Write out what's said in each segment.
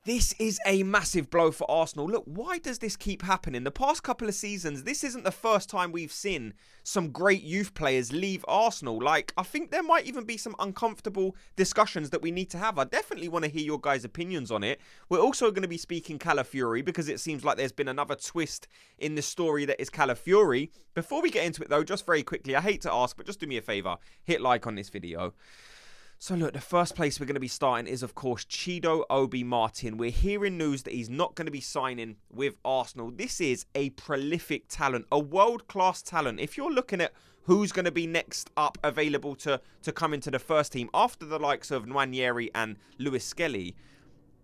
This is a massive blow for Arsenal. Look, why does this keep happening? The past couple of seasons, this isn't the first time we've seen some great youth players leave Arsenal. Like, I think there might even be some uncomfortable discussions that we need to have. I definitely want to hear your guys' opinions on it. We're also going to be speaking Calafiori because it seems like there's been another twist in the story that is Calafiori. Before we get into it though, just very quickly, I hate to ask, but just do me a favour. Hit like on this video. So look, the first place we're going to be starting is, of course, Chido Obi-Martin. We're hearing news that he's not going to be signing with Arsenal. This is a prolific talent, a world-class talent. If you're looking at who's going to be next up available to come into the first team after the likes of Nwaneri and Lewis Skelly,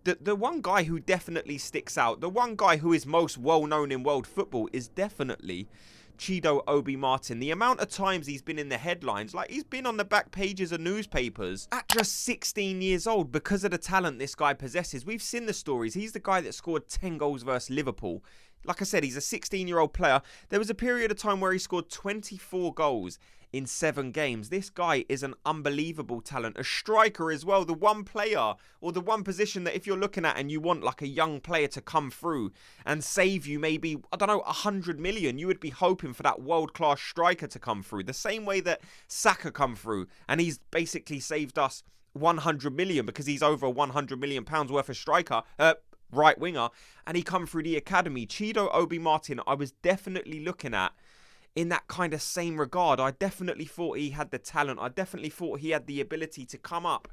the one guy who definitely sticks out, the one guy who is most well-known in world football is definitely Chido Obi-Martin. The amount of times he's been in the headlines, like he's been on the back pages of newspapers at just 16 years old because of the talent this guy possesses. We've seen the stories. He's the guy that scored 10 goals versus Liverpool. Like I said, he's a 16-year-old player. There was a period of time where he scored 24 goals in 7 games. This guy is an unbelievable talent. A striker as well. The one player or the one position that if you're looking at and you want like a young player to come through and save you maybe, I don't know, 100 million, you would be hoping for that world-class striker to come through. The same way that Saka come through and he's basically saved us 100 million because he's over 100 million pounds worth of striker, right winger, and he come through the academy. Chido Obi-Martin, I was definitely looking at in that kind of same regard. I definitely thought he had the talent. I definitely thought he had the ability to come up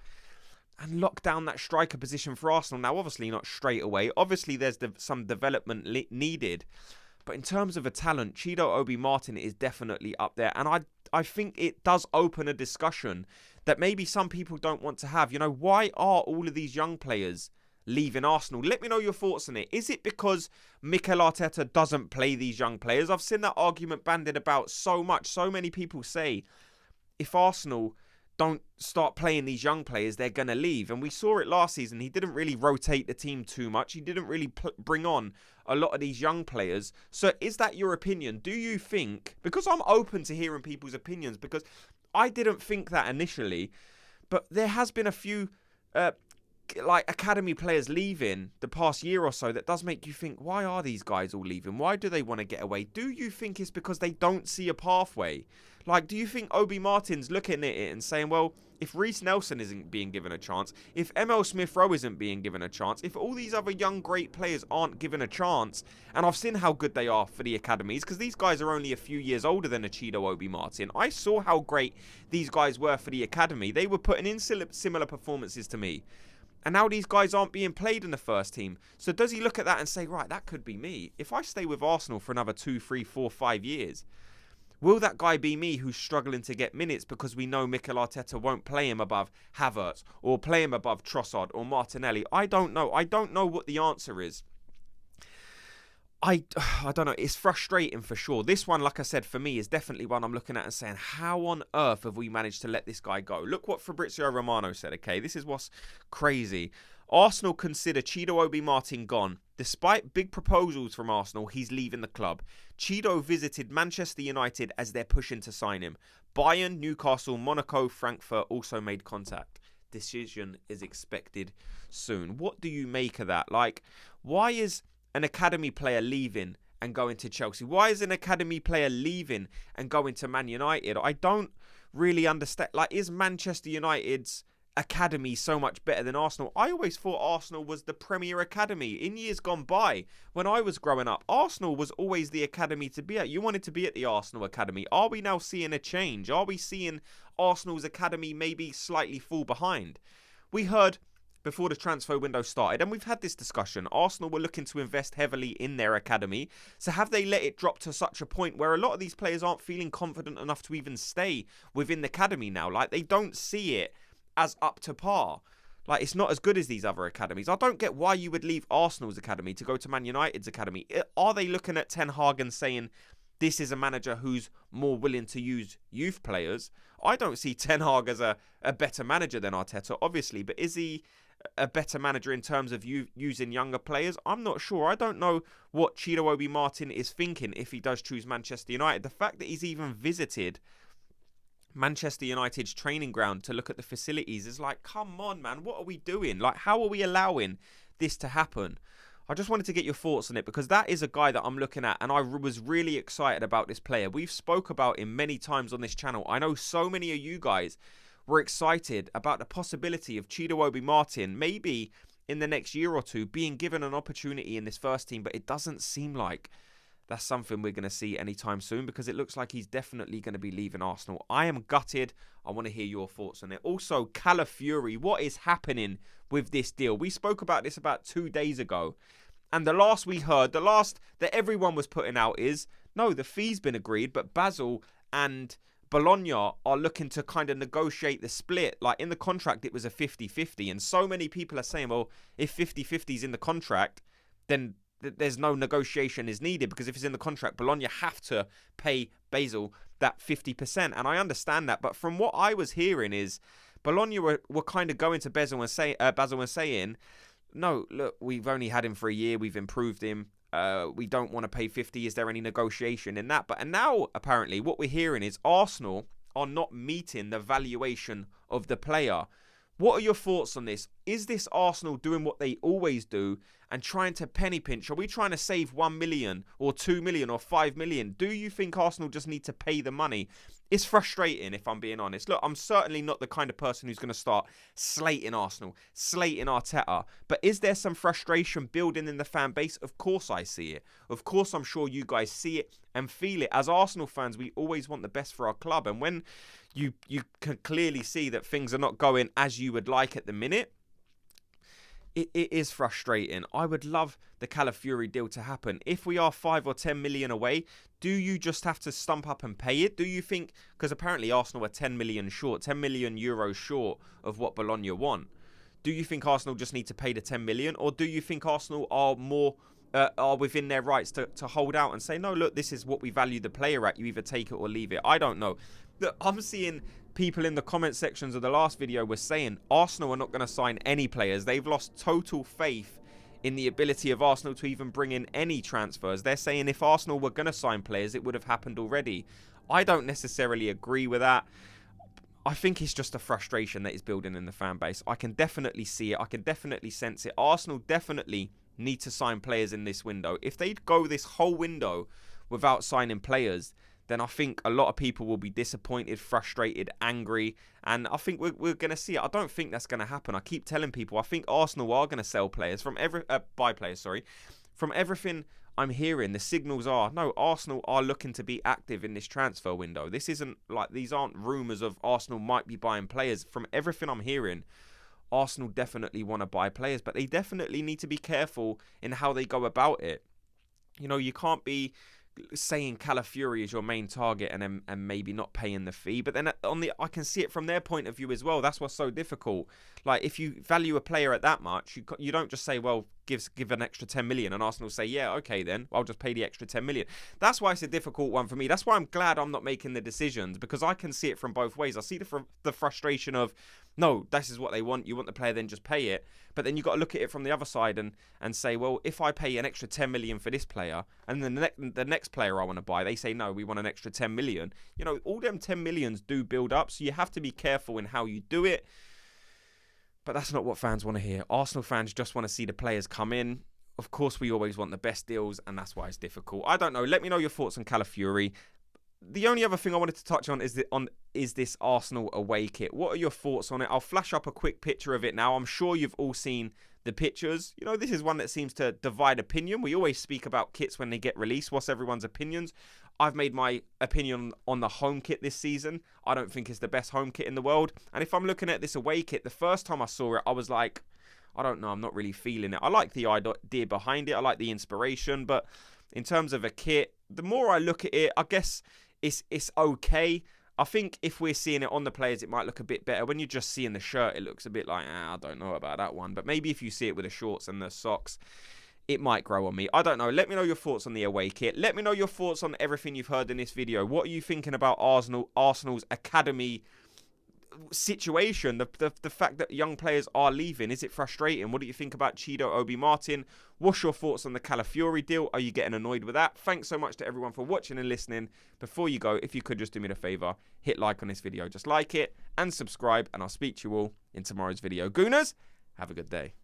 and lock down that striker position for Arsenal. Now, obviously not straight away. Obviously, there's some development needed. But in terms of a talent, Chido Obi-Martin is definitely up there. And I think it does open a discussion that maybe some people don't want to have. You know, why are all of these young players leaving Arsenal? Let me know your thoughts on it. Is it because Mikel Arteta doesn't play these young players? I've seen that argument bandied about so much. So many people say if Arsenal don't start playing these young players, they're going to leave. And we saw it last season. He didn't really rotate the team too much. He didn't really bring on a lot of these young players. So is that your opinion? Do you think, because I'm open to hearing people's opinions, because I didn't think that initially, but there has been a few like academy players leaving the past year or so that does make you think, why are these guys all leaving? Why do they want to get away? Do you think it's because they don't see a pathway? Like, do you think Obi-Martin's looking at it and saying, well, if Reece Nelson isn't being given a chance, if ML Smith-Rowe isn't being given a chance, if all these other young great players aren't given a chance, and I've seen how good they are for the academies, because these guys are only a few years older than a Chido Obi-Martin. I saw how great these guys were for the academy. They were putting in similar performances to me. And now these guys aren't being played in the first team. So does he look at that and say, right, that could be me. If I stay with Arsenal for another 2, 3, 4, 5 years, will that guy be me who's struggling to get minutes because we know Mikel Arteta won't play him above Havertz or play him above Trossard or Martinelli? I don't know. I don't know what the answer is. I don't know. It's frustrating for sure. This one, like I said, for me is definitely one I'm looking at and saying, how on earth have we managed to let this guy go? Look what Fabrizio Romano said, okay? This is what's crazy. Arsenal consider Chido Obi-Martin gone. Despite big proposals from Arsenal, he's leaving the club. Chido visited Manchester United as they're pushing to sign him. Bayern, Newcastle, Monaco, Frankfurt also made contact. Decision is expected soon. What do you make of that? Like, why is an academy player leaving and going to Chelsea? Why is an academy player leaving and going to Man United? I don't really understand. Like, is Manchester United's academy so much better than Arsenal? I always thought Arsenal was the premier academy. In years gone by, when I was growing up, Arsenal was always the academy to be at. You wanted to be at the Arsenal academy. Are we now seeing a change? Are we seeing Arsenal's academy maybe slightly fall behind? We heard before the transfer window started, and we've had this discussion, Arsenal were looking to invest heavily in their academy. So have they let it drop to such a point where a lot of these players aren't feeling confident enough to even stay within the academy now? Like, they don't see it as up to par. Like, it's not as good as these other academies. I don't get why you would leave Arsenal's academy to go to Man United's academy. Are they looking at Ten Hag and saying, this is a manager who's more willing to use youth players? I don't see Ten Hag as a better manager than Arteta, obviously, but is he a better manager in terms of using younger players? I'm not sure. I don't know what Chido Obi-Martin is thinking if he does choose Manchester United. The fact that he's even visited Manchester United's training ground to look at the facilities is like, come on, man, what are we doing? Like, how are we allowing this to happen. I just wanted to get your thoughts on it because that is a guy that I'm looking at and I was really excited about this player. We've spoke about him many times on this channel. I know so many of you guys were excited about the possibility of Chido Obi-Martin maybe in the next year or two being given an opportunity in this first team, but it doesn't seem like that's something we're going to see anytime soon because it looks like he's definitely going to be leaving Arsenal. I am gutted. I want to hear your thoughts on it. Also, Calafiori, what is happening with this deal? We spoke about this about 2 days ago. And the last we heard, the last that everyone was putting out is, no, the fee's been agreed, but Basel and Bologna are looking to kind of negotiate the split. Like in the contract, it was a 50-50. And so many people are saying, well, if 50-50 is in the contract, then there's no negotiation is needed because if it's in the contract, Bologna have to pay Basel that 50%. And I understand that. But from what I was hearing is Bologna were kind of going to Basel and saying, no, look, we've only had him for a year. We've improved him. We don't want to pay 50. Is there any negotiation in that? And now, apparently, what we're hearing is Arsenal are not meeting the valuation of the player. What are your thoughts on this? Is this Arsenal doing what they always do and trying to penny pinch? Are we trying to save 1 million or 2 million or 5 million? Do you think Arsenal just need to pay the money? It's frustrating, if I'm being honest. Look, I'm certainly not the kind of person who's going to start slating Arsenal, slating Arteta. But is there some frustration building in the fan base? Of course I see it. Of course I'm sure you guys see it and feel it. As Arsenal fans, we always want the best for our club. And when you can clearly see that things are not going as you would like at the minute, it is frustrating. I would love the Calafiori deal to happen. If we are 5 or 10 million away, do you just have to stump up and pay it? Do you think, because apparently Arsenal are 10 million short, 10 million euros short of what Bologna want. Do you think Arsenal just need to pay the 10 million? Or do you think Arsenal are more are within their rights to hold out and say, no, look, this is what we value the player at. You either take it or leave it. I don't know. Look, I'm seeing people in the comment sections of the last video were saying Arsenal are not going to sign any players. They've lost total faith in the ability of Arsenal to even bring in any transfers. They're saying if Arsenal were going to sign players, it would have happened already. I don't necessarily agree with that. I think it's just a frustration that is building in the fan base. I can definitely see it. I can definitely sense it. Arsenal definitely need to sign players in this window. If they'd go this whole window without signing players, then I think a lot of people will be disappointed, frustrated, angry, and I think we're going to see it. I don't think that's going to happen. I keep telling people I think Arsenal are going to sell players buy players, sorry. From everything I'm hearing, the signals are, no, Arsenal are looking to be active in this transfer window. This isn't like, these aren't rumours of Arsenal might be buying players. From everything I'm hearing, Arsenal definitely want to buy players, but they definitely need to be careful in how they go about it. You know, you can't be saying Calafiori is your main target and maybe not paying the fee, but then I can see it from their point of view as well. That's what's so difficult. Like, if you value a player at that much, you don't just say, well, give an extra 10 million, and Arsenal say, yeah, okay, then I'll just pay the extra 10 million. That's why it's a difficult one for me. That's why I'm glad I'm not making the decisions, because I can see it from both ways. I see the frustration of, no, this is what they want. You want the player, then just pay it. But then you've got to look at it from the other side and say, well, if I pay an extra 10 million for this player, and then the next player I want to buy, they say, no, we want an extra 10 million. You know, all them 10 millions do build up, so you have to be careful in how you do it. But that's not what fans want to hear. Arsenal fans just want to see the players come in. Of course, we always want the best deals, and that's why it's difficult. I don't know. Let me know your thoughts on Calafiori. The only other thing I wanted to touch on is this Arsenal away kit. What are your thoughts on it? I'll flash up a quick picture of it now. I'm sure you've all seen the pictures. You know, this is one that seems to divide opinion. We always speak about kits when they get released. What's everyone's opinions? I've made my opinion on the home kit this season. I don't think it's the best home kit in the world. And if I'm looking at this away kit, the first time I saw it, I was like, I don't know, I'm not really feeling it. I like the idea behind it. I like the inspiration. But in terms of a kit, the more I look at it, I guess it's okay. I think if we're seeing it on the players, it might look a bit better. When you're just seeing the shirt, it looks a bit like, I don't know about that one. But maybe if you see it with the shorts and the socks, it might grow on me. I don't know. Let me know your thoughts on the away kit. Let me know your thoughts on everything you've heard in this video. What are you thinking about Arsenal's academy situation? The fact that young players are leaving, is it frustrating? What do you think about Chido Obi-Martin? What's your thoughts on the Calafiori deal? Are you getting annoyed with that? Thanks so much to everyone for watching and listening. Before you go, if you could just do me a favor, hit like on this video. Just like it and subscribe, and I'll speak to you all in tomorrow's video. Gooners, have a good day.